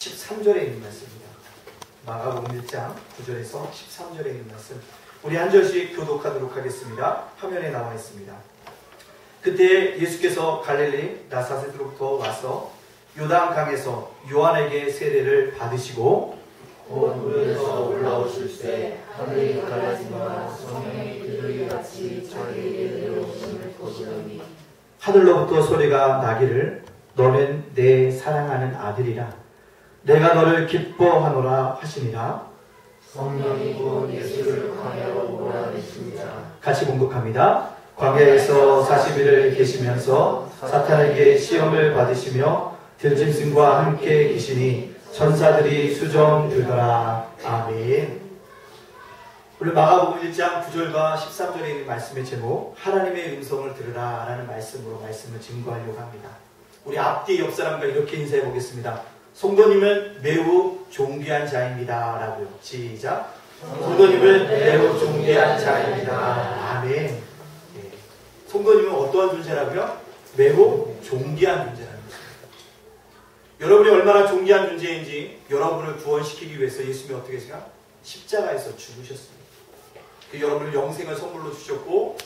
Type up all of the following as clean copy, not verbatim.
13절에 있는 말씀입니다. 마가복음 1장 9절에서 13절에 있는 말씀. 우리 한 절씩 교독하도록 하겠습니다. 화면에 나와 있습니다. 그때 예수께서 갈릴리 나사렛으로부터 와서 요단강에서 요한에게 세례를 받으시고 곧 물에서 올라오실 때 하늘이 갈라지며 성령이 비둘기 같이 자기에게 내려오심을 보시더니 하늘로부터 소리가 나기를 너는 내 사랑하는 아들이라 내가 너를 기뻐하노라 하시니라. 성령이 곧 예수를 광야로 몰아내십니다. 같이 봉독합니다. 광야에서 40일을 계시면서 사탄에게 시험을 받으시며 들짐승과 함께 계시니 천사들이 수종 들더라. 아멘. 오늘 마가복음 1장 9절과 13절에 있는 말씀의 제목 하나님의 음성을 들으라 라는 말씀으로 말씀을 증거하려고 합니다. 우리 앞뒤 옆 사람과 이렇게 인사해 보겠습니다. 성도님은 매우 존귀한 자입니다 라고요. 시작. 성도님은 매우 존귀한 자입니다. 아멘. 네. 성도님은 어떠한 존재라고요? 매우 존귀한 존재라는 것입니다. 여러분이 얼마나 존귀한 존재인지 여러분을 구원시키기 위해서 예수님이 어떻게 했을까? 십자가에서 죽으셨습니다. 그 여러분을 영생을 선물로 주셨고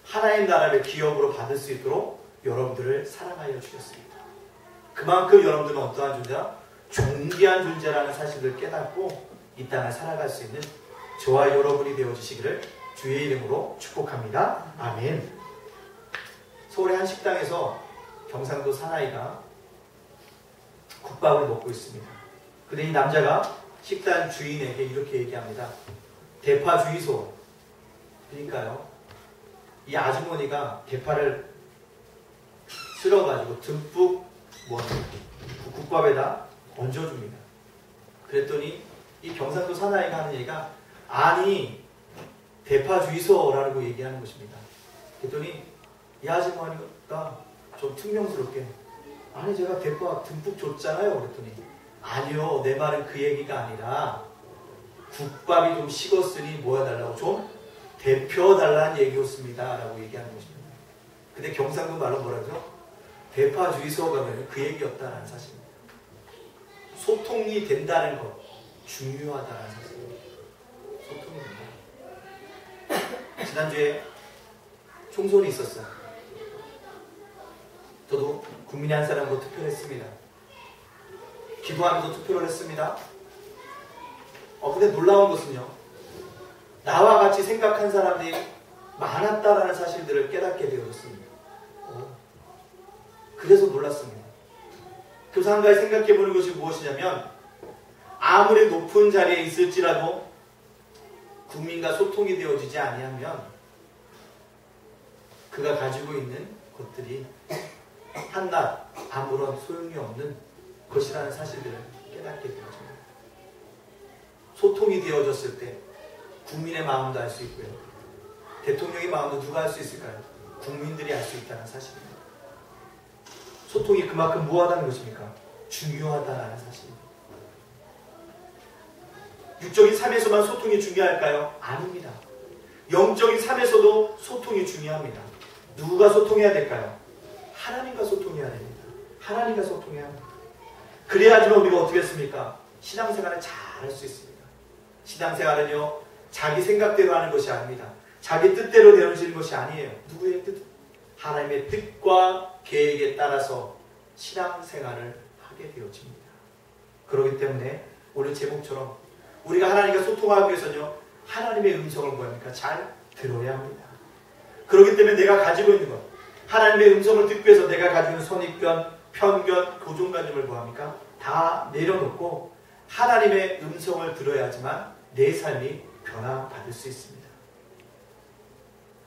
하나님 나라를 기업으로 받을 수 있도록 여러분들을 사랑하여 주셨습니다. 그만큼 여러분들은 어떠한 존재야? 존귀한 존재라는 사실을 깨닫고 이 땅을 살아갈 수 있는 저와 여러분이 되어주시기를 주의 이름으로 축복합니다. 아멘. 서울의 한 식당에서 경상도 사나이가 국밥을 먹고 있습니다. 근데 이 남자가 식당 주인에게 이렇게 얘기합니다. 대파 주이소. 그러니까요, 이 아주머니가 대파를 쓸어가지고 듬뿍 국밥에다 얹어줍니다. 그랬더니 이 경상도 사나이가 하는 얘기가 아니 대파 주이소라고 얘기하는 것입니다. 그랬더니 이 아주머니가 좀 퉁명스럽게 아니 제가 대파 듬뿍 줬잖아요. 그랬더니 아니요, 내 말은 그 얘기가 아니라 국밥이 좀 식었으니 뭐 해달라고 좀 데펴달라는 얘기였습니다 라고 얘기하는 것입니다. 근데 경상도 말로 뭐라죠? 대파 주이소가 그 얘기였다라는 사실입니다. 소통이 된다는 것 중요하다는 사실입니다. 소통이 된다. 지난주에 총선이 있었어요. 저도 국민의 한 사람으로 투표를 했습니다. 기도하면서 투표를 했습니다. 근데 놀라운 것은요, 나와 같이 생각한 사람들이 많았다라는 사실들을 깨닫게 되었습니다. 그래서 놀랐습니다. 그래서 한 가지 생각해보는 것이 무엇이냐면 아무리 높은 자리에 있을지라도 국민과 소통이 되어지지 아니하면 그가 가지고 있는 것들이 한낱 아무런 소용이 없는 것이라는 사실들을 깨닫게 되어집니다. 소통이 되어졌을 때 국민의 마음도 알 수 있고요. 대통령의 마음도 누가 알 수 있을까요? 국민들이 알 수 있다는 사실입니다. 소통이 그만큼 무엇하다는 것입니까? 중요하다는 사실입니다. 육적인 삶에서만 소통이 중요할까요? 아닙니다. 영적인 삶에서도 소통이 중요합니다. 누가 소통해야 될까요? 하나님과 소통해야 됩니다. 하나님과 소통해야 합니다. 그래야지만 우리가 어떻게 했습니까? 신앙생활을 잘 할 수 있습니다. 신앙생활은요, 자기 생각대로 하는 것이 아닙니다. 자기 뜻대로 되어지는 것이 아니에요. 누구의 뜻? 하나님의 뜻과 계획에 따라서 신앙생활을 하게 되어집니다. 그렇기 때문에 오늘 제목처럼 우리가 하나님과 소통하기 위해서는요, 하나님의 음성을 뭐합니까? 잘 들어야 합니다. 그렇기 때문에 내가 가지고 있는 것, 하나님의 음성을 듣기 위해서 내가 가지고 있는 선입견, 편견, 고정관념을 뭐합니까? 다 내려놓고 하나님의 음성을 들어야지만 내 삶이 변화받을 수 있습니다.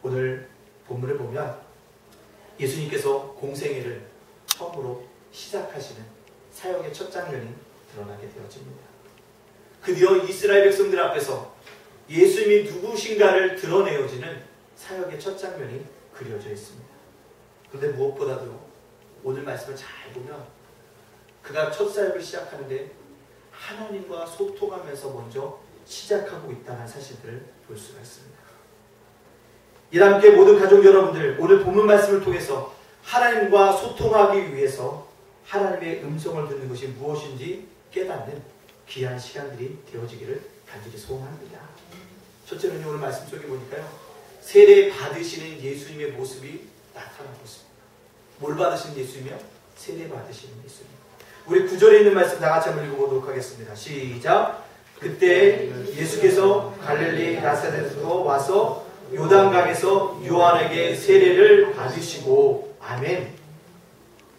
오늘 본문을 보면 예수님께서 공생애를 처음으로 시작하시는 사역의 첫 장면이 드러나게 되어집니다. 드디어 이스라엘 백성들 앞에서 예수님이 누구신가를 드러내어지는 사역의 첫 장면이 그려져 있습니다. 그런데 무엇보다도 오늘 말씀을 잘 보면 그가 첫 사역을 시작하는데 하나님과 소통하면서 먼저 시작하고 있다는 사실들을 볼 수가 있습니다. 이함께 모든 가족 여러분들, 오늘 본문 말씀을 통해서 하나님과 소통하기 위해서 하나님의 음성을 듣는 것이 무엇인지 깨닫는 귀한 시간들이 되어지기를 간절히 소원합니다. 첫째는 오늘 말씀 속에 보니까요, 세례 받으시는 예수님의 모습이 나타나고 있습니다. 뭘 받으시는 예수님이요? 세례 받으시는 예수님. 우리 9절에 있는 말씀 다 같이 한번 읽어보도록 하겠습니다. 시작. 그때 예수께서 갈릴리 나사렛으로 와서 요단강에서 요한에게 세례를 받으시고, 아멘.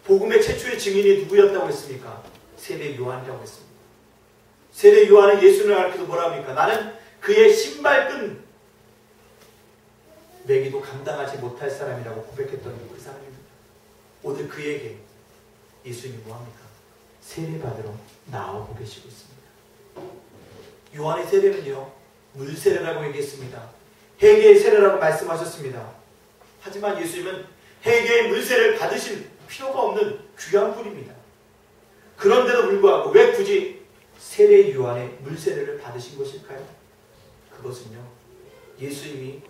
복음의 최초의 증인이 누구였다고 했습니까? 세례 요한이라고 했습니다. 세례 요한은 예수를 가르쳐서 뭐라 합니까? 나는 그의 신발끈 매기도 감당하지 못할 사람이라고 고백했던 그 사람입니다. 오늘 그에게 예수님이 뭐합니까? 세례받으러 나오고 계시고 있습니다. 요한의 세례는요, 물세례라고 얘기했습니다. 회개의 세례라고 말씀하셨습니다. 하지만 예수님은 회개의 물세례를 받으실 필요가 없는 귀한 분입니다. 그런데도 불구하고 왜 굳이 세례 요한의 물세례를 받으신 것일까요? 그것은요, 예수님이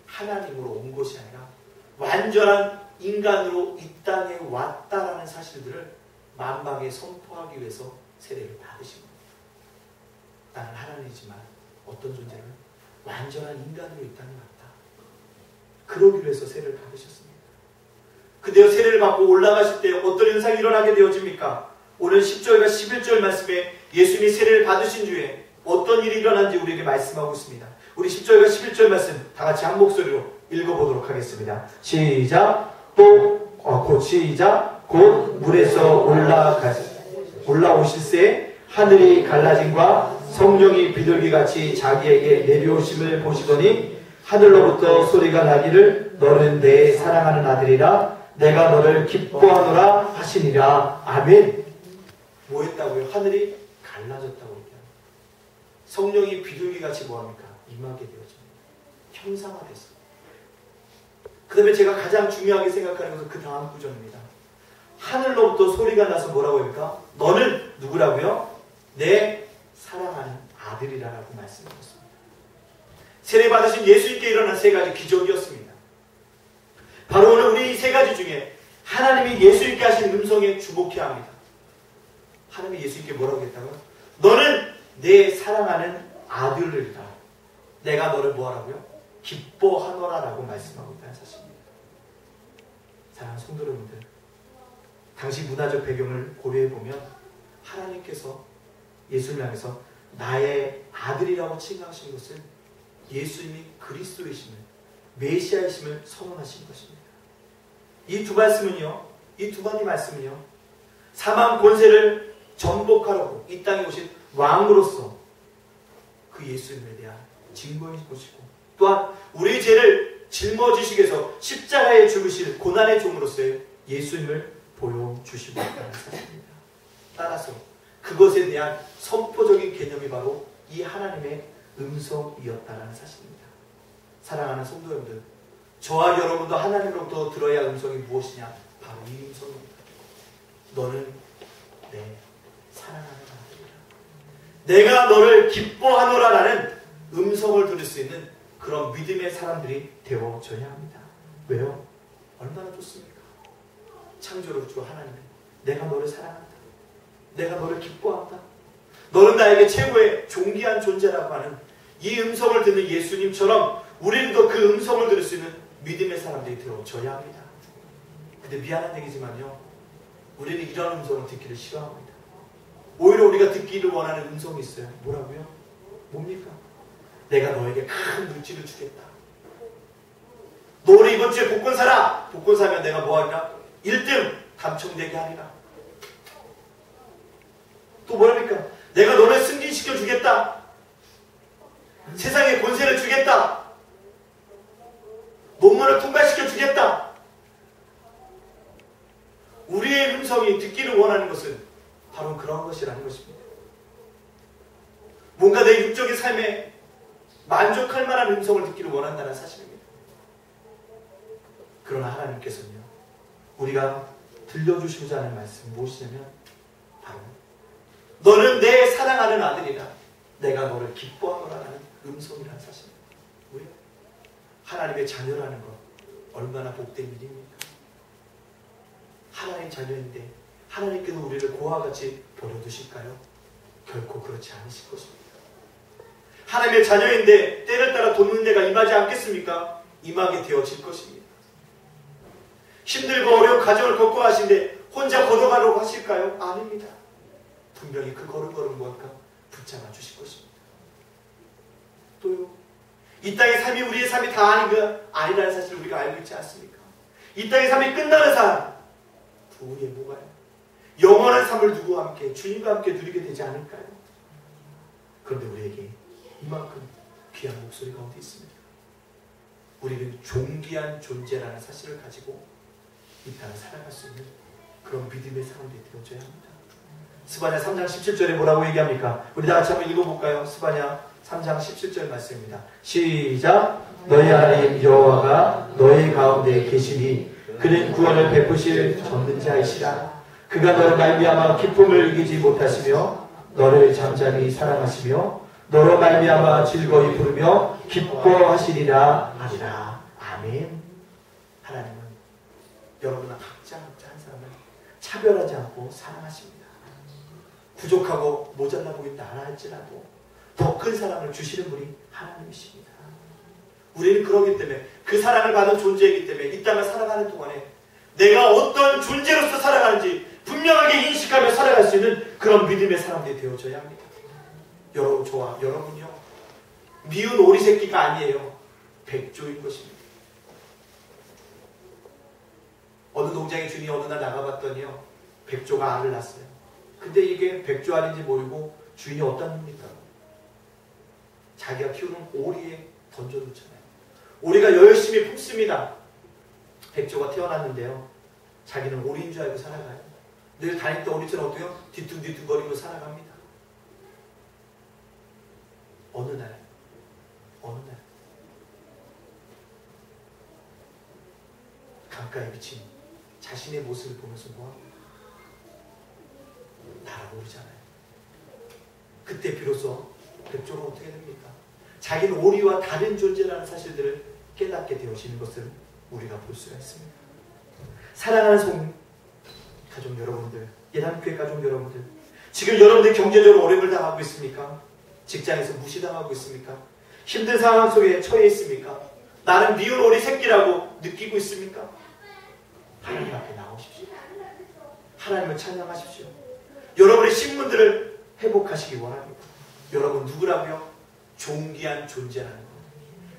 하나님으로 온 것이 아니라 완전한 인간으로 이 땅에 왔다라는 사실들을 만방에 선포하기 위해서 세례를 받으신 겁니다. 나는 하나님이지만 어떤 존재는 완전한 인간으로 이 땅에 왔다. 그러기 위해서 세례를 받으셨습니다. 그대여 세례를 받고 올라가실 때 어떤 현상이 일어나게 되어집니까? 오늘 10절과 11절 말씀에 예수님이 세례를 받으신 주에 어떤 일이 일어난지 우리에게 말씀하고 있습니다. 우리 10절과 11절 말씀 다 같이 한 목소리로 읽어보도록 하겠습니다. 시작. 곧 물에서 올라오실새 하늘이 갈라짐과 성령이 비둘기같이 자기에게 내려오심을 보시더니 하늘로부터 소리가 나기를 너는 내 사랑하는 아들이라 내가 너를 기뻐하노라 하시니라. 아멘. 뭐 했다고요? 하늘이 갈라졌다고 얘기합니다. 성령이 비둘기같이 뭐합니까? 임하게 되어집니다. 형상화됐습니다. 그 다음에 제가 가장 중요하게 생각하는 것은 그 다음 구절입니다. 하늘로부터 소리가 나서 뭐라고 합니까? 너는 누구라고요? 내 사랑하는 아들이라고 말씀하셨습니다. 세례받으신 예수님께 일어난 세 가지 기적이었습니다. 바로 오늘 우리 이 세 가지 중에 하나님이 예수님께 하신 음성에 주목해야 합니다. 하나님이 예수님께 뭐라고 했다고요? 너는 내 사랑하는 아들이다. 내가 너를 뭐하라고요? 기뻐하노라 라고 말씀하고 있다는 사실입니다. 사랑하는 성도 여러분들, 당시 문화적 배경을 고려해보면 하나님께서 예수님을 향해서 나의 아들이라고 칭하신 것은 예수님이 그리스도이심을, 메시아이심을 선언하신 것입니다. 이 두 말씀은요, 이 두 마디 말씀은요, 사망 권세를 정복하려고 이 땅에 오신 왕으로서 그 예수님에 대한 증거인 것이고, 또한 우리의 죄를 짊어지시기 위해서 십자가에 죽으실 고난의 종으로서의 예수님을 보여주시고 있다는 사실입니다. 따라서 그것에 대한 선포적인 개념이 바로 이 하나님의 음성이었다는 사실입니다. 사랑하는 성도 여러분들, 저와 여러분도 하나님으로부터 들어야 할 음성이 무엇이냐? 바로 이 음성입니다. 너는 내 사랑하는 아들이라. 내가 너를 기뻐하노라라는 음성을 들을 수 있는 그런 믿음의 사람들이 되어져야 합니다. 왜요? 얼마나 좋습니까? 창조로 주 하나님은 내가 너를 사랑한다. 내가 너를 기뻐한다. 너는 나에게 최고의 존귀한 존재라고 하는 이 음성을 듣는 예수님처럼 우리도 그 음성을 들을 수 있는 믿음의 사람들이 되어져야 합니다. 근데 미안한 얘기지만요, 우리는 이런 음성을 듣기를 싫어합니다. 오히려 우리가 듣기를 원하는 음성이 있어요. 뭐라고요? 뭡니까? 내가 너에게 큰 물질을 주겠다. 너를 이번 주에 복권 사라. 복권 사면 내가 뭐하리라? 1등 당첨되게 하리라. 또 뭐랍니까? 내가 너를 승진시켜 주겠다. 세상에 권세를 주겠다. 논문을 통과시켜 주겠다. 우리의 음성이 듣기를 원하는 것은 바로 그런 것이라는 것입니다. 뭔가 내 육적인 삶에 만족할 만한 음성을 듣기를 원한다는 사실입니다. 그러나 하나님께서는요, 우리가 들려주시고자 하는 말씀이 무엇이냐면 바로 너는 내 사랑하는 아들이라. 내가 너를 기뻐하노라는 음성이라는 사실입니다. 왜? 하나님의 자녀라는 것 얼마나 복된 일입니까? 하나님 자녀인데 하나님께서 우리를 고와 같이 버려두실까요? 결코 그렇지 않으실 것입니다. 하나님의 자녀인데 때를 따라 돕는 데가 임하지 않겠습니까? 임하게 되어질 것입니다. 힘들고 어려운 가정을 걷고 가시는데 혼자 걸어가려고 하실까요? 아닙니다. 분명히 그 걸음걸음과 붙잡아 주실 것입니다. 또요, 이 땅의 삶이 우리의 삶이 다 아니라는 사실을 우리가 알고 있지 않습니까? 이 땅의 삶이 끝나는 삶, 그 후에 뭐가요? 영원한 삶을 누구와 함께, 주님과 함께 누리게 되지 않을까요? 그런데 우리에게 이만큼 귀한 목소리가 어디 있습니까? 우리는 존귀한 존재라는 사실을 가지고 이 땅을 살아갈 수 있는 그런 믿음의 사람들이 되어줘야 합니다. 스바냐 3장 17절에 뭐라고 얘기합니까? 우리 다 같이 한번 읽어볼까요? 스바냐 3장 17절 말씀입니다. 시작! 너희 하나님 여호와가 너희 가운데 계시니 그는 구원을 베푸실 전능자이시라. 그가 너를 말미암아 기쁨을 이기지 못하시며 너를 잠잠히 사랑하시며 너로 말미암아 즐거이 부르며 기뻐하시리라 하리라. 아멘. 하나님은 여러분과 각자 한 사람을 차별하지 않고 사랑하십니다. 부족하고 모자라 보인다 할지라도 더 큰 사랑을 주시는 분이 하나님이십니다. 우리는 그러기 때문에 그 사랑을 받은 존재이기 때문에 이 땅을 살아가는 동안에 내가 어떤 존재로서 살아가는지 분명하게 인식하며 살아갈 수 있는 그런 믿음의 사람들이 되어져야 합니다. 여러분, 저와 여러분이요, 미운 오리 새끼가 아니에요. 백조인 것입니다. 어느 농장의 주인이 어느 날 나가봤더니요, 백조가 알을 낳았어요. 근데 이게 백조 알인지 모르고 주인이 어디다 놉니까? 자기가 키우는 오리에 던져놓잖아요. 오리가 열심히 품습니다. 백조가 태어났는데요, 자기는 오리인 줄 알고 살아가요. 늘 다닐 때 오리처럼 어때요? 뒤뚱뒤뚱거리고 살아갑니다. 어느 날 강가에 비친 자신의 모습을 보면서 뭐합니까? 날아오르잖아요. 그때 비로소 백조는 어떻게 됩니까? 자기는 오리와 다른 존재라는 사실들을 깨닫게 되어지는 것을 우리가 볼 수가 있습니다. 사랑하는 성 가족 여러분들, 예남교회 가족 여러분들, 지금 여러분들 경제적으로 어려움을 당하고 있습니까? 직장에서 무시당하고 있습니까? 힘든 상황 속에 처해 있습니까? 나는 미운 오리 새끼라고 느끼고 있습니까? 하나님 앞에 나오십시오. 하나님을 찬양하십시오. 여러분의 신분들을 회복하시기 원합니다. 여러분 누구라고요? 존귀한 존재라는 것.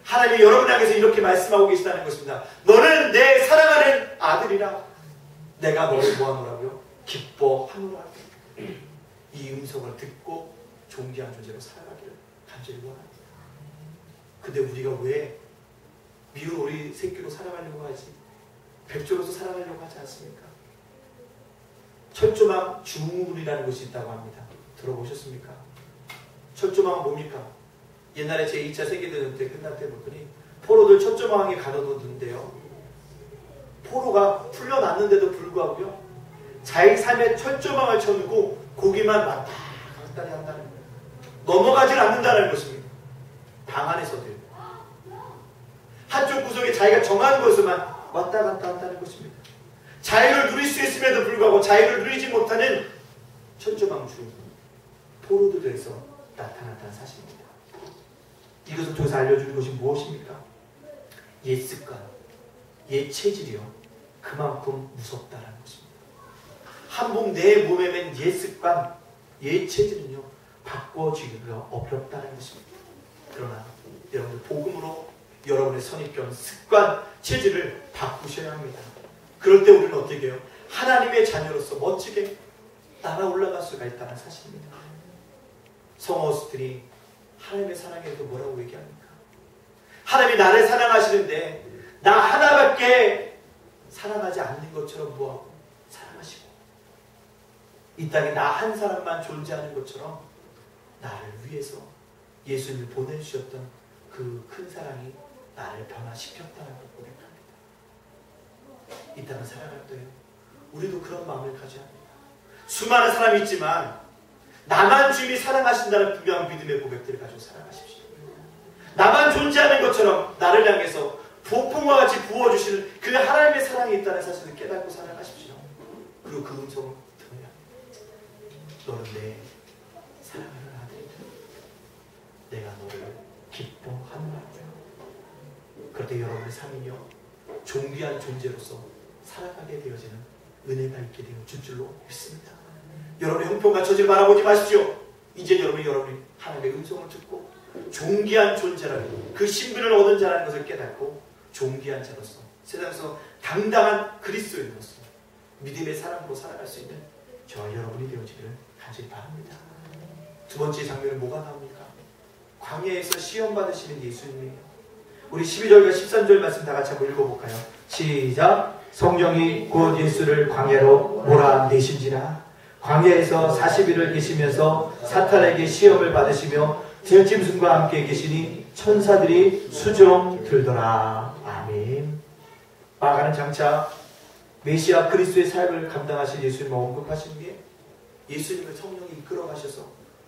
하나님이 여러분 향해서 이렇게 말씀하고 계시다는 것입니다. 너는 내 사랑하는 아들이라. 내가 너를 뭐하노라고요? 기뻐하노라. 이 음성을 듣고 존귀한 존재로 살아가기를 간절히 원합니다. 근데 우리가 왜 미운 오리 새끼로 살아가려고 하지? 백조로서 살아가려고 하지 않습니까? 철조망 중울이라는 곳이 있다고 합니다. 들어보셨습니까? 철조망은 뭡니까? 옛날에 제2차 세계대전 때 끝날 때 보더니 포로들 철조망에 가둬놓는데요, 포로가 풀려났는데도 불구하고요, 자기 삶에 철조망을 쳐놓고 고기만 왔다 갔다 한다는 거예요. 넘어가질 않는다는 것입니다. 방 안에서도요. 한쪽 구석에 자기가 정한 곳에만 왔다 갔다 한다는 것입니다. 자유를 누릴 수 있음에도 불구하고 자유를 누리지 못하는 철조망주 포로들에서 나타났다는 사실입니다. 이것을 통해서 알려주는 것이 무엇입니까? 옛 습관, 옛 체질이요, 그만큼 무섭다는 것입니다. 한복 내 몸에 맨 옛 습관, 옛 체질은요, 바꿔주기가 어렵다는 것입니다. 그러나 여러분들 복음으로 여러분의 선입견, 습관, 체질을 바꾸셔야 합니다. 그럴 때 우리는 어떻게 해요? 하나님의 자녀로서 멋지게 날아 올라갈 수가 있다는 사실입니다. 성어스들이 하나님의 사랑에 대해서 뭐라고 얘기합니까? 하나님이 나를 사랑하시는데 나 하나밖에 사랑하지 않는 것처럼 뭐하고 사랑하시고, 이 땅에 나 한 사람만 존재하는 것처럼 나를 위해서 예수님을 보내주셨던 그 큰 사랑이 나를 변화시켰다는 걸 고백합니다. 이 땅을 살아갈 때요, 우리도 그런 마음을 가져야 합니다. 수많은 사람이 있지만 나만 주님이 사랑하신다는 분명한 믿음의 고백들을 가지고 살아가십시오. 나만 존재하는 것처럼 나를 향해서 폭풍과 같이 부어주시는 그 하나님의 사랑이 있다는 사실을 깨닫고 살아가십시오. 그리고 그 음성을 들어야 합니다. 너는 내 사랑. 그때 여러분의 삶이요 존귀한 존재로서 살아가게 되어지는 은혜가 있게 되어 줄 줄로 믿습니다. 여러분의 형편과 처지를 바라보지 마십시오. 이제 여러분이 하나님의 음성을 듣고 존귀한 존재라는 그 신분을 얻은 자라는 것을 깨닫고 존귀한 자로서 세상에서 당당한 그리스도인으로서 믿음의 사람으로 살아갈 수 있는 저와 여러분이 되어지기를 간절히 바랍니다. 두 번째 장면은 뭐가 나옵니까? 광야에서 시험 받으시는 예수님이에요. 우리 12절과 13절 말씀 다 같이 한번 읽어볼까요? 시작. 성령이 곧 예수를 광야로 몰아내신지라. 광야에서 40일을 계시면서 사탄에게 시험을 받으시며 들짐승과 함께 계시니 천사들이 수종 들더라. 아멘. 마가는 장차 메시아 그리스도의 사역을 감당하신 예수님을 언급하시는 게 예수님을 성령이 이끌어 가셔서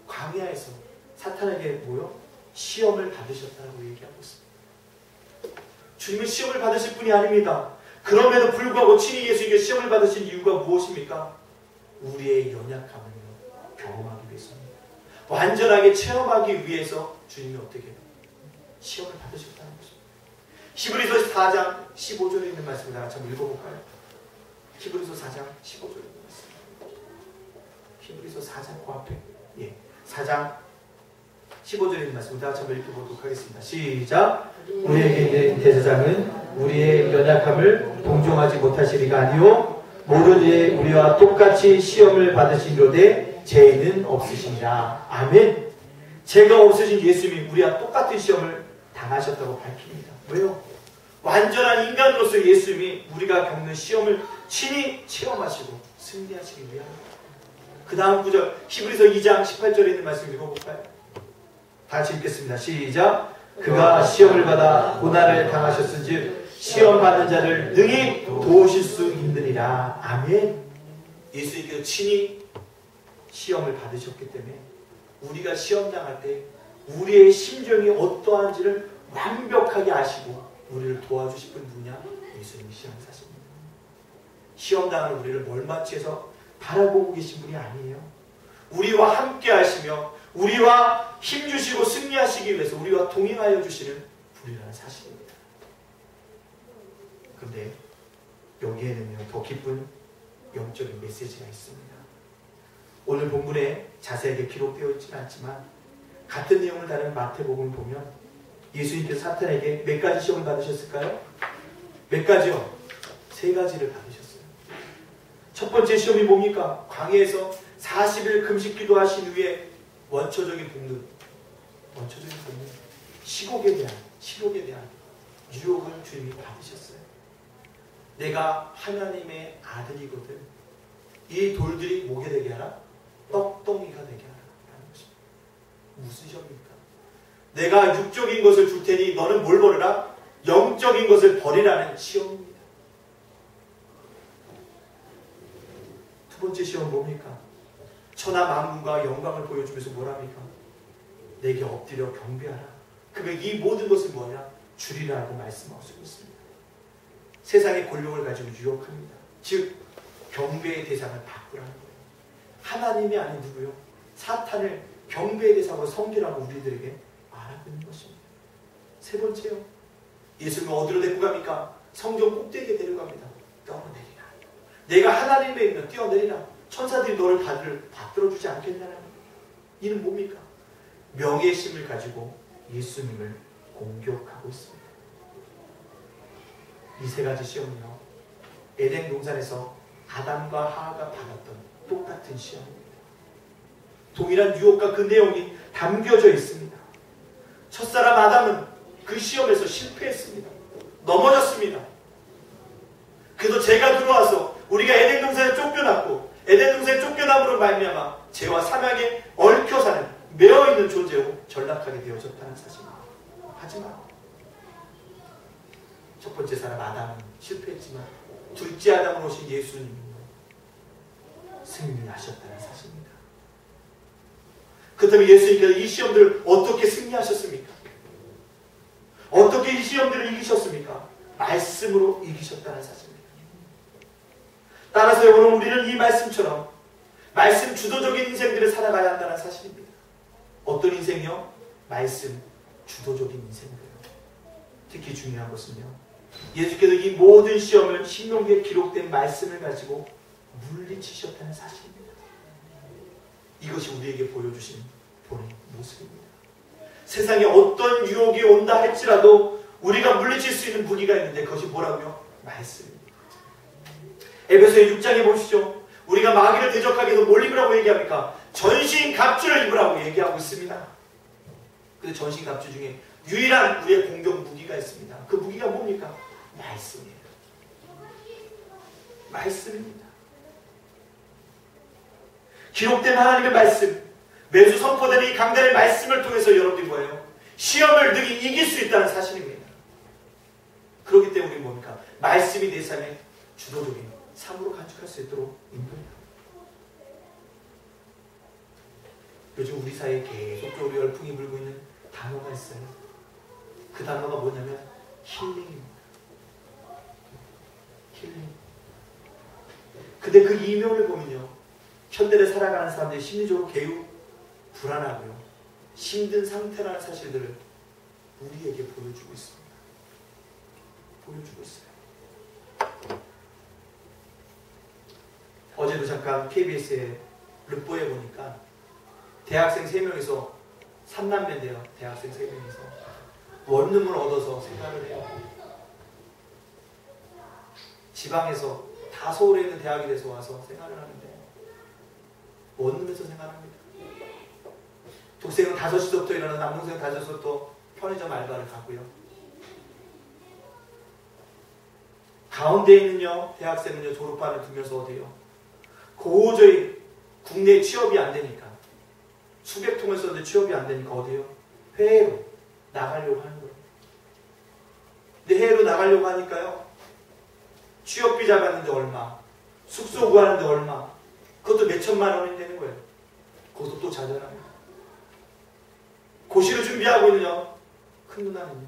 광야에서 사탄에게 시험을 받으셨다고 얘기하고 있습니다. 주님은 시험을 받으실 분이 아닙니다. 그럼에도 불구하고 친히 예수님께 시험을 받으신 이유가 무엇입니까? 우리의 연약함을 경험하기 위해서입니다. 완전하게 체험하기 위해서 주님이 어떻게 시험을 받으셨다는 것입니다. 히브리서 4장 15절에 있는 말씀을 다 같이 한번 읽어볼까요? 히브리서 4장 15절에 있는 말씀. 히브리서 4장 그 앞에 4장 15절에 있는 말씀을 다 같이 한번 읽어보도록 하겠습니다. 시작. 우리에게 있는 대제사장은 우리의 연약함을 동정하지 못하시리가 아니요 모든 일에 우리와 똑같이 시험을 받으시는데 죄는 없으시니라. 아멘. 죄가 없으신 예수님이 우리와 똑같은 시험을 당하셨다고 밝힙니다. 왜요? 완전한 인간으로서 예수님이 우리가 겪는 시험을 친히 체험하시고 승리하시기 위함입니다. 그 다음 구절 히브리서 2장 18절에 있는 말씀 읽어볼까요? 다 같이 읽겠습니다. 시작. 그가 시험을 받아 고난을 당하셨은즉 시험 받는 자를 능히 도우실 수 있느니라. 아멘. 예수님께서 친히 시험을 받으셨기 때문에 우리가 시험 당할 때 우리의 심정이 어떠한지를 완벽하게 아시고 우리를 도와주실 분 누구냐? 예수님이 시험사십니다. 시험 당하는 우리를 멀마치해서 바라보고 계신 분이 아니에요. 우리와 함께 하시며 우리와 힘주시고 승리하시기 위해서 우리와 동행하여 주시는 분이라는 사실입니다. 그런데 여기에는요 더 깊은 영적인 메시지가 있습니다. 오늘 본문에 자세하게 기록되어 있지는 않지만 같은 내용을 다룬 마태복음을 보면 예수님께서 사탄에게 몇 가지 시험을 받으셨을까요? 몇 가지요? 3가지를 받으셨어요. 첫 번째 시험이 뭡니까? 광야에서 40일 금식 기도하신 후에 원초적인 본능, 식욕에 대한 유혹을 주님이 받으셨어요. 내가 하나님의 아들이거든. 이 돌들이 뭐게 되게 하라? 떡덩이가 되게 하라. 라는 것입니다. 무슨 시험입니까? 내가 육적인 것을 줄 테니 너는 뭘 버리라? 영적인 것을 버리라는 시험입니다. 두 번째 시험은 뭡니까? 천하 만군과 영광을 보여주면서 뭐랍니까? 내게 엎드려 경배하라. 그러면 이 모든 것을 뭐냐? 주리라고 말씀하시고 있습니다. 세상의 권력을 가지고 유혹합니다. 즉 경배의 대상을 바꾸라는 거예요. 하나님이 아닌 누구요? 사탄을 경배의 대상으로 섬기라고 우리들에게 말하고 있는 것입니다. 세 번째요. 예수님은 어디로 데리고 갑니까? 성전 꼭대기에 데려갑니다. 뛰어내리라. 내가 하나님의 있는 뛰어내리라. 천사들이 너를 받들어주지 않겠냐는 거예요. 이는 뭡니까? 명예심을 가지고 예수님을 공격하고 있습니다. 이 3가지 시험은요, 에덴 동산에서 아담과 하와가 받았던 똑같은 시험입니다. 동일한 유혹과 그 내용이 담겨져 있습니다. 첫사람 아담은 그 시험에서 실패했습니다. 넘어졌습니다. 그래도 죄가 들어와서 우리가 에덴 동산에 쫓겨났고 에덴 동산에 쫓겨남으로 말미암아 죄와 사망에 얽혀 사는 매어있는 존재로 전락하게 되어졌다는 사실입니다. 하지만 첫 번째 사람 아담은 실패했지만 둘째 아담으로 오신 예수님은 승리하셨다는 사실입니다. 그렇다면 예수님께서 이 시험들을 어떻게 승리하셨습니까? 어떻게 이 시험들을 이기셨습니까? 말씀으로 이기셨다는 사실입니다. 따라서 여러분, 우리는 이 말씀처럼 말씀 주도적인 인생들을 살아가야 한다는 사실입니다. 어떤 인생이요? 말씀 주도적인 인생들요. 특히 중요한 것은요, 예수께서 이 모든 시험을 신명기에 기록된 말씀을 가지고 물리치셨다는 사실입니다. 이것이 우리에게 보여주신 본의 모습입니다. 세상에 어떤 유혹이 온다 할지라도 우리가 물리칠 수 있는 무기가 있는데 그것이 뭐라고요? 말씀입니다. 에베소의 6장에 보시죠. 우리가 마귀를 대적하기 위해서 뭘 입으라고 얘기합니까? 전신갑주를 입으라고 얘기하고 있습니다. 근데 전신갑주 중에 유일한 우리의 공격 무기가 있습니다. 그 무기가 뭡니까? 말씀이에요. 말씀입니다. 기록된 하나님의 말씀, 매주 선포되는 이 강단의 말씀을 통해서 여러분이 뭐예요? 시험을 능히 이길 수 있다는 사실입니다. 그렇기 때문에 뭡니까? 말씀이 내 삶의 주도적인 삶으로 간직할 수 있도록 인도해요. 요즘 우리 사이에 계속적으로 열풍이 불고 있는 단어가 있어요. 그 단어가 뭐냐면 힐링입니다. 힐링. 근데 그 이면을 보면요, 현대를 살아가는 사람들이 심리적으로 매우 불안하고요, 힘든 상태라는 사실들을 우리에게 보여주고 있습니다. 보여주고 있어요. 어제도 잠깐 KBS의 르뽀에 보니까 대학생 3명이서 3남매인데요. 대학생 3명이서 원룸을 얻어서 생활을 해요. 지방에서 다 서울에 있는 대학에 대해서 와서 생활을 하는데 원룸에서 생활합니다. 동생은 5시부터 일어나 남동생은 5시부터 편의점 알바를 가고요. 가운데 있는요, 대학생은요, 졸업반을 두면서 어디요? 도저히 국내 취업이 안 되니까, 수백 통을 썼는데 취업이 안 되니까 어디요? 해외로 나가려고 하는 거예요. 근데 해외로 나가려고 하니까요, 취업비자 받는데 얼마, 숙소 구하는데 얼마, 그것도 몇 천만 원이 되는 거예요. 그것도 또 자잘합니다. 고시를 준비하고 있는요, 큰 누나는요,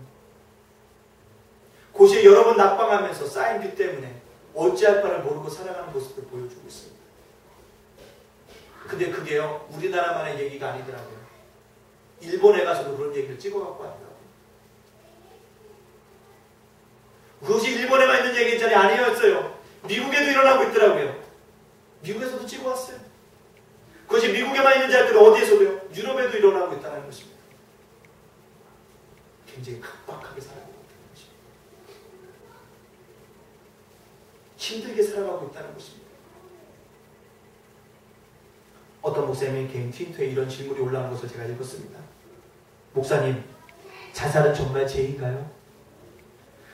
고시에 여러 번 낙방하면서 쌓인 빚 때문에 어찌할 바를 모르고 살아가는 모습을 보여주고 있습니다. 근데 그게요, 우리나라만의 얘기가 아니더라고요. 일본에 가서도 그런 얘기를 찍어갖고 왔더라고요. 그것이 일본에만 있는 얘기잖아요. 아니었어요. 미국에도 일어나고 있더라고요. 미국에서도 찍어왔어요. 그것이 미국에만 있는지 알 때는 어디에서도요? 유럽에도 일어나고 있다는 것입니다. 굉장히 각박하게 살아가고 있다는 것입니다. 힘들게 살아가고 있다는 것입니다. 어떤 목사님의 개인 트위터에 이런 질문이 올라오는 것을 제가 읽었습니다. 목사님, 자살은 정말 죄인가요?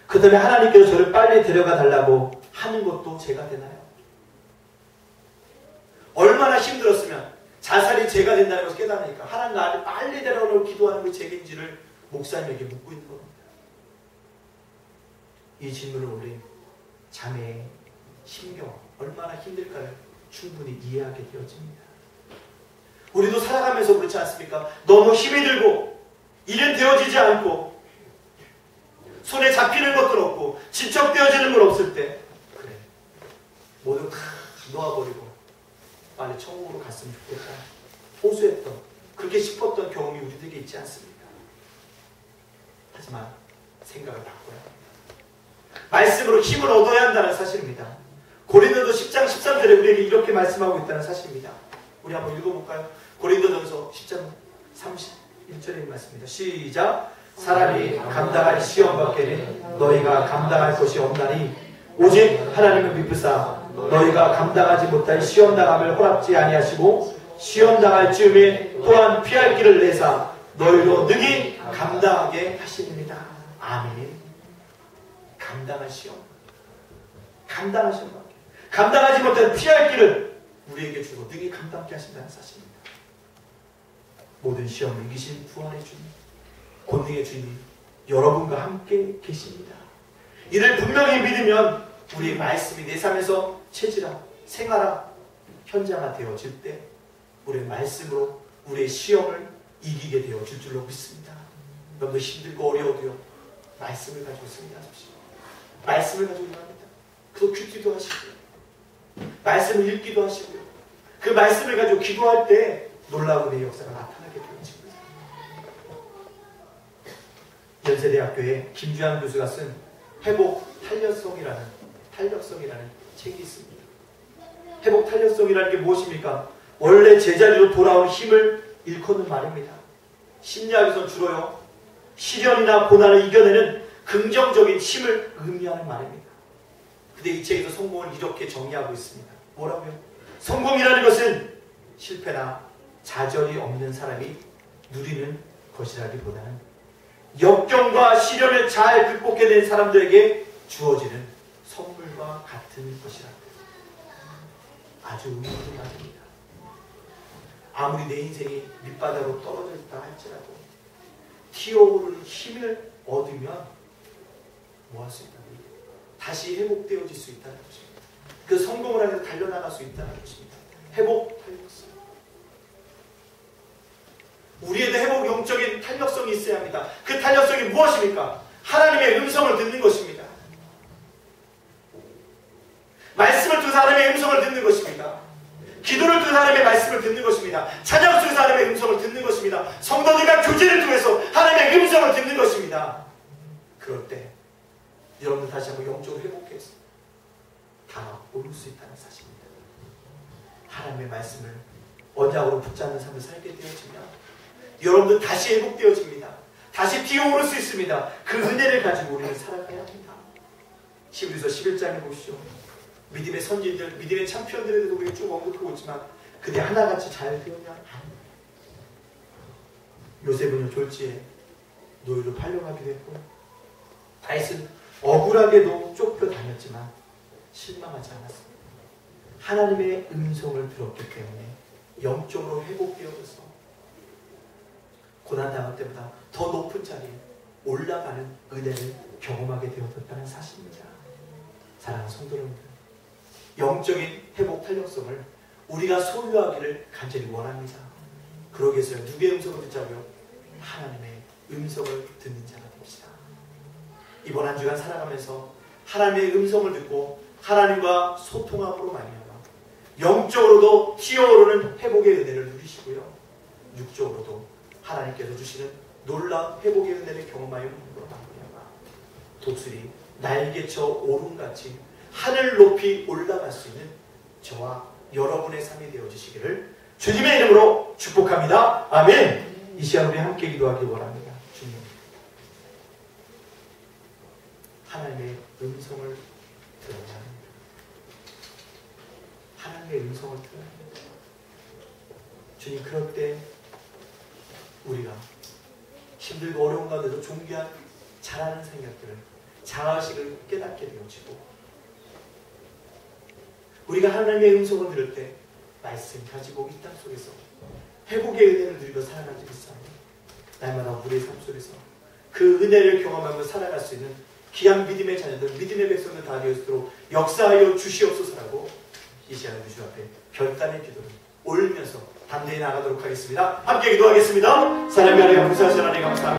그 다음에 하나님께서 저를 빨리 데려가 달라고 하는 것도 죄가 되나요? 얼마나 힘들었으면 자살이 죄가 된다는 것을 깨달으니까 하나님 나를 빨리 데려가려고 기도하는 게 죄인지를 목사님에게 묻고 있는 겁니다. 이 질문을 올린 자매의 심경, 얼마나 힘들까를 충분히 이해하게 되어집니다. 우리도 살아가면서 그렇지 않습니까? 너무 힘이 들고 일은 되어지지 않고 손에 잡히는 것도 없고 진척되어지는 건 없을 때, 그래, 모두 다 놓아버리고 빨리 천국으로 갔으면 좋겠다 호소했던, 그렇게 싶었던 경험이 우리들에게 있지 않습니까? 하지만 생각을 바꿔야 합니다. 말씀으로 힘을 얻어야 한다는 사실입니다. 고린도서 10장 13절에 우리에게 이렇게 말씀하고 있다는 사실입니다. 우리 한번 읽어볼까요? 고린도전서 10장 31절의 말씀입니다. 시작! 사람이 감당할 시험 밖에는 너희가 감당할 것이 없나니 오직 하나님을 믿으사 너희가 감당하지 못할 시험 당함을 허락지 아니하시고 시험 당할 즈음에 또한 피할 길을 내사 너희로 능히 감당하게 하시리이다. 아멘. 감당할 시험, 감당할 시험 밖에, 감당하지 못할 피할 길을 우리에게 주고 능히 감당케 하신다는 사실입니다. 모든 시험을 이기신 부활의 주님, 권능의 주님, 여러분과 함께 계십니다. 이를 분명히 믿으면 우리의 말씀이 내 삶에서 체질화, 생활화, 현장화 되어질 때 우리의 말씀으로 우리의 시험을 이기게 되어질 줄로 믿습니다. 너무 힘들고 어려워도요, 말씀을 가지고 승리하십시오. 말씀을 가지고 일합니다. 그거 큐티도 하시고요, 말씀을 읽기도 하시고요, 그 말씀을 가지고 기도할 때 놀라운 내 역사가 나타나게 되어집니다. 연세대학교의 김주환 교수가 쓴 회복 탄력성이라는 책이 있습니다. 회복 탄력성이라는 게 무엇입니까? 원래 제자리로 돌아온 힘을 일컫는 말입니다. 심리학에서 주로요, 시련이나 고난을 이겨내는 긍정적인 힘을 의미하는 말입니다. 근데 이 책에서 성공을 이렇게 정의하고 있습니다. 뭐라고요? 성공이라는 것은 실패나 좌절이 없는 사람이 누리는 것이라기보다는 역경과 시련을 잘 극복해낸 사람들에게 주어지는 선물과 같은 것이라고. 아주 의미 있는 말입니다. 아무리 내 인생이 밑바닥으로 떨어져 있다 할지라도 튀어오르는 힘을 얻으면 뭐 할 수 있다는 거예요? 다시 회복되어질 수 있다는 것입니다. 그 성공을 하면서 달려나갈 수 있다는 것입니다. 회복 탄력성. 우리에도 회복 영적인 탄력성이 있어야 합니다. 그 탄력성이 무엇입니까? 하나님의 음성을 듣는 것입니다. 말씀을 두 사람의 음성을 듣는 것입니다. 기도를 두 사람의 말씀을 듣는 것입니다. 찬양 두 사람의 음성을 듣는 것입니다. 성도들과 교제를 통해서 하나님의 음성을 듣는 것입니다. 그럴 때 여러분들 다시 한번 영적으로 회복해서 다 오를 수 있다는 사실입니다. 하나님의 말씀을 언약으로 붙잡는 삶을 살게 되어지면 여러분들 다시 회복되어집니다. 다시 뛰어오를 수 있습니다. 그 은혜를 가지고 우리는 살아가야 합니다. 히브리서 11장에 보시죠. 믿음의 선진들, 믿음의 참편들에 대해서 우리가 쭉 언급하고 있지만 그들이 하나같이 잘 되었냐? 요셉은 졸지에 노예로 팔려가기도 했고, 다윗은 억울하게도 쫓겨다녔지만 실망하지 않았습니다. 하나님의 음성을 들었기 때문에 영적으로 회복되어져서 고난당할 때보다 더 높은 자리에 올라가는 은혜를 경험하게 되어졌다는 사실입니다. 사랑하는 성도 여러분들, 영적인 회복 탄력성을 우리가 소유하기를 간절히 원합니다. 그러기 위해서 누구의 음성을 듣자고요? 하나님의 음성을 듣는 자가 됩시다. 이번 한 주간 살아가면서 하나님의 음성을 듣고 하나님과 소통함으로 말미암아 영적으로도 튀어오르는 회복의 은혜를 누리시고요, 육적으로도 하나님께서 주시는 놀라운 회복의 은혜를 경험하여 함으로 말미암아 독수리 날개쳐 오름같이 하늘 높이 올라갈 수 있는 저와 여러분의 삶이 되어주시기를 주님의 이름으로 축복합니다. 아멘. 이 시간 우리 함께 기도하기 원합니다. 주님, 하나님의 음성을 들어야 합니다. 하나님의 음성을 들어야 합니다. 주님, 그럴 때 우리가 힘들고 어려운 가운데도 존귀한 잘하는 생각들을, 자아식을 깨닫게 되어지고, 우리가 하나님의 음성을 들을 때 말씀 가지고 이 땅 속에서 회복의 은혜를 누리며 살아가지 않습니다. 날마다 우리의 삶 속에서 그 은혜를 경험하며 살아갈 수 있는 귀한 믿음의 자녀들, 믿음의 백성들 다 되어지도록 역사하여 주시옵소서라고 이 시간에 주님 앞에 결단의 기도를 올리면서 담대히 나가도록 하겠습니다. 함께 기도하겠습니다. 사랑의 하나님, 감사하신 하나님 감사합니다.